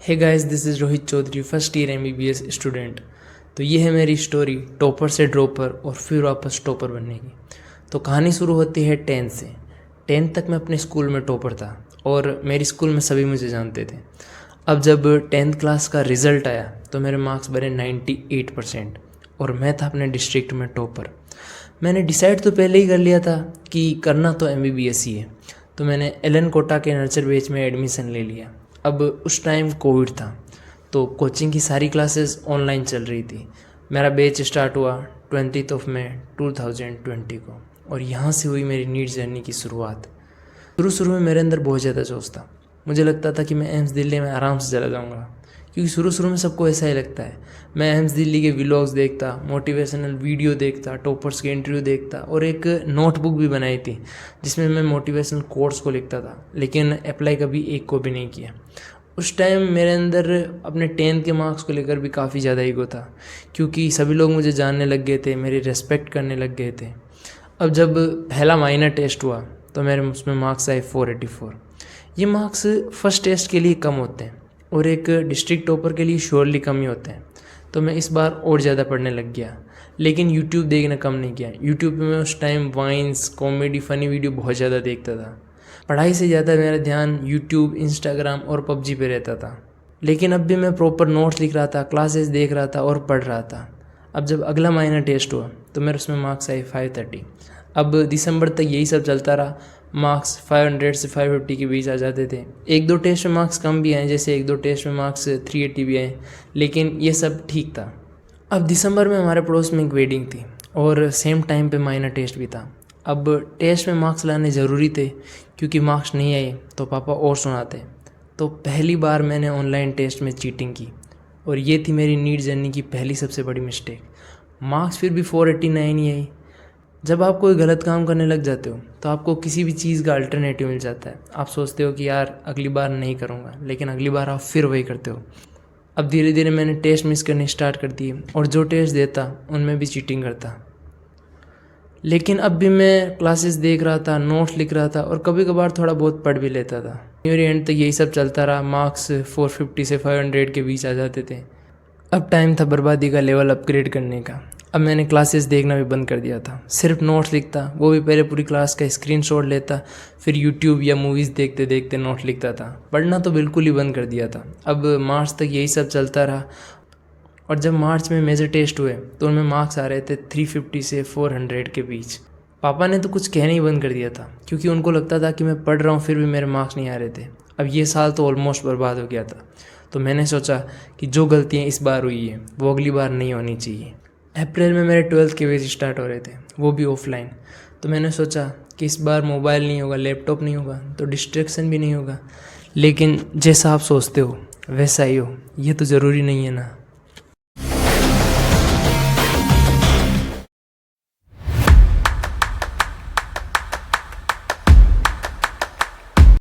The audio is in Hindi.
Hey guys, this is Rohit Chaudhary, first year MBBS student. तो ये है मेरी स्टोरी टॉपर से ड्रॉपर और फिर वापस टॉपर बनने की। तो कहानी शुरू होती है 10th से। 10th तक मैं अपने स्कूल में टॉपर था और मेरी स्कूल में सभी मुझे जानते थे। अब जब 10th क्लास का रिज़ल्ट आया तो मेरे मार्क्स बने 98% और मैं था अपने डिस्ट्रिक्ट में टॉपर। मैंने डिसाइड तो पहले ही कर लिया था कि करना तो MBBS ही है, तो मैंने एलन कोटा के नर्सर बैच में एडमिशन ले लिया। अब उस टाइम कोविड था तो कोचिंग की सारी क्लासेस ऑनलाइन चल रही थी। मेरा बैच स्टार्ट हुआ 20 मई 2020 को और यहाँ से हुई मेरी नीट जर्नी की शुरुआत। शुरू में मेरे अंदर बहुत ज़्यादा जोश था। मुझे लगता था कि मैं एम्स दिल्ली में आराम से चला जाऊँगा, क्योंकि शुरू में सबको ऐसा ही लगता है। मैं एम्स दिल्ली के व्लॉग्स देखता, मोटिवेशनल वीडियो देखता, टॉपर्स के इंटरव्यू देखता और एक नोटबुक भी बनाई थी जिसमें मैं मोटिवेशनल कोट्स को लिखता था, लेकिन अप्लाई कभी एक को भी नहीं किया। उस टाइम मेरे अंदर अपने 10th के मार्क्स को लेकर भी काफ़ी ज़्यादा ईगो था, क्योंकि सभी लोग मुझे जानने लग गए थे, मेरी रेस्पेक्ट करने लग गए थे। अब जब पहला माइनर टेस्ट हुआ तो मेरे उसमें मार्क्स आए 484। ये मार्क्स फर्स्ट टेस्ट के लिए कम होते हैं और एक डिस्ट्रिक्ट टॉपर के लिए श्योरली कम ही होते हैं। तो मैं इस बार और ज़्यादा पढ़ने लग गया, लेकिन यूट्यूब देखना कम नहीं किया। यूट्यूब पे मैं उस time vines, comedy, funny video बहुत ज़्यादा देखता था। पढ़ाई से ज़्यादा मेरा ध्यान यूट्यूब, इंस्टाग्राम और PUBG पे रहता था। लेकिन अब भी मैं प्रॉपर नोट्स लिख रहा था, क्लासेस देख रहा था और पढ़ रहा था। अब जब अगला माइनर टेस्ट हुआ तो मेरे उसमें मार्क्स आए 530। अब दिसंबर तक यही सब चलता रहा। मार्क्स 500 से 550 के बीच आ जाते थे। एक दो टेस्ट में मार्क्स कम भी आए, जैसे एक दो टेस्ट में मार्क्स 380 भी आए, लेकिन ये सब ठीक था। अब दिसंबर में हमारे पड़ोस में एक वेडिंग थी और सेम टाइम पे माइनर टेस्ट भी था। अब टेस्ट में मार्क्स लाने ज़रूरी थे, क्योंकि मार्क्स नहीं आए तो पापा और सुनाते। तो पहली बार मैंने ऑनलाइन टेस्ट में चीटिंग की और ये थी मेरी नीट जर्नी की पहली सबसे बड़ी मिस्टेक। मार्क्स फिर भी 489 ही आई। जब आप कोई गलत काम करने लग जाते हो तो आपको किसी भी चीज़ का अल्टरनेटिव मिल जाता है। आप सोचते हो कि यार अगली बार नहीं करूँगा, लेकिन अगली बार आप फिर वही करते हो। अब धीरे धीरे मैंने टेस्ट मिस करने स्टार्ट कर दिए और जो टेस्ट देता उनमें भी चीटिंग करता। लेकिन अब भी मैं क्लासेस देख रहा था, नोट्स लिख रहा था और कभी कभार थोड़ा बहुत पढ़ भी लेता था। मेरे एंड तक यही सब चलता रहा। मार्क्स 450 से 500 के बीच आ जाते थे। अब टाइम था बर्बादी का लेवल अपग्रेड करने का। अब मैंने क्लासेस देखना भी बंद कर दिया था, सिर्फ नोट्स लिखता, वो भी पहले पूरी क्लास का स्क्रीनशॉट लेता, फिर यूट्यूब या मूवीज़ देखते देखते नोट लिखता था। पढ़ना तो बिल्कुल ही बंद कर दिया था। अब मार्च तक यही सब चलता रहा और जब मार्च में मेजर टेस्ट हुए तो उनमें मार्क्स आ रहे थे 350 से 400 के बीच। पापा ने तो कुछ कहना ही बंद कर दिया था, क्योंकि उनको लगता था कि मैं पढ़ रहा हूँ फिर भी मेरे मार्क्स नहीं आ रहे थे। अब ये साल तो ऑलमोस्ट बर्बाद हो गया था। तो मैंने सोचा कि जो गलतियाँ इस बार हुई है वो अगली बार नहीं होनी चाहिए। अप्रैल में मेरे 12th के बैच स्टार्ट हो रहे थे, वो भी ऑफलाइन। तो मैंने सोचा कि इस बार मोबाइल नहीं होगा, लैपटॉप नहीं होगा, तो डिस्ट्रैक्शन भी नहीं होगा। लेकिन जैसा आप सोचते हो वैसा ही हो, ये तो ज़रूरी नहीं है ना।